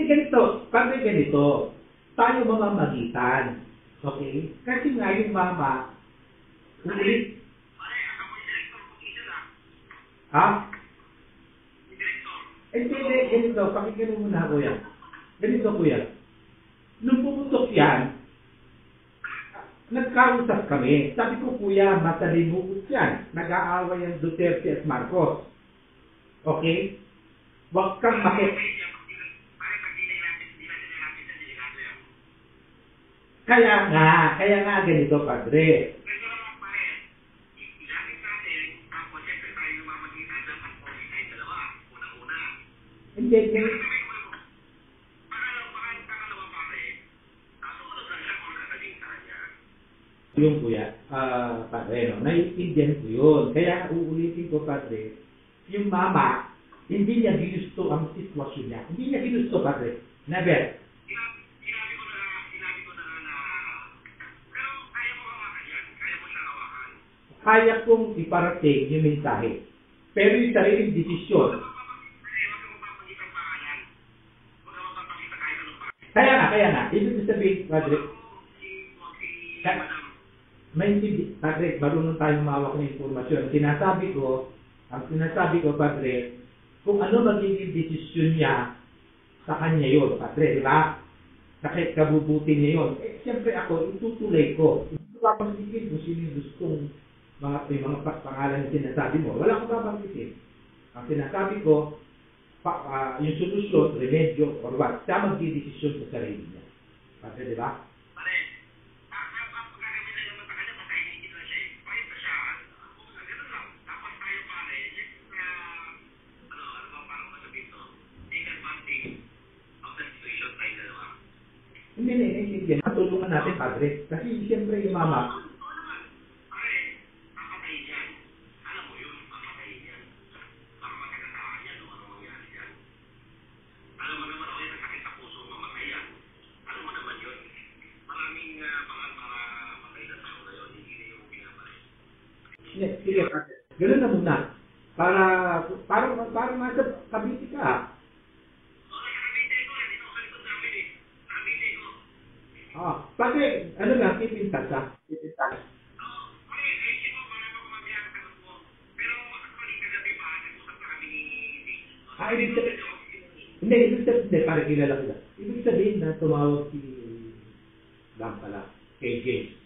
ganito. Pag ganito, tayo mamamagitan. Okay? Kasi nga yung mama, ulit. Ha? Hindi, ganito. Pakinggan mo muna, kuya. Ganito, kuya. Nung pumutok yan, nagkausap kami. Sabi ko, kuya, matalimugot yan. Nag-aaway ang Duterte at Marcos. Okay? Huwag kang Kaya nga ganito, padre. Hindi. Yung kuya, padre, no? Naiintindihan ko yun. Kaya uulitin ko, padre, yung mama, hindi niya ginusto ang sitwasyon niya. Hindi niya ginusto, padre. Never. Sinabi ko na, pero kaya mo hawakan yan. Kaya mo siya hawakan. Kaya kong iparating yung mensahe. Pero yung sariling desisyon. Kaya nga. Ibig sabihin, padre, may hindi, padre, marunong tayong mawak ng informasyon. Ang sinasabi ko, padre, kung ano magiging desisyon niya, sa kanya yun, padre, di ba? Kahit kabubuti niya yun. Siyempre ako, itutulay ko. Hindi ko papanggitin kung sino yung gustong mga pangalan na sinasabi mo. Wala akong papanggitin. Ang sinasabi ko, yung solusyon, remedyo, or what, siya magdidesisyon sa sarili niya. Padre, di ba? Hindi. Matulungan natin, padre. Kasi siyempre yung mama. Sige, padre. Ganun na muna. Para nasa kabiti ka. Padre, ano lang, pipintas ha? Pipintas. Ibig sabihin, para kilala ko lang. Ibig sabihin na tumawag si Lam pala, kay James.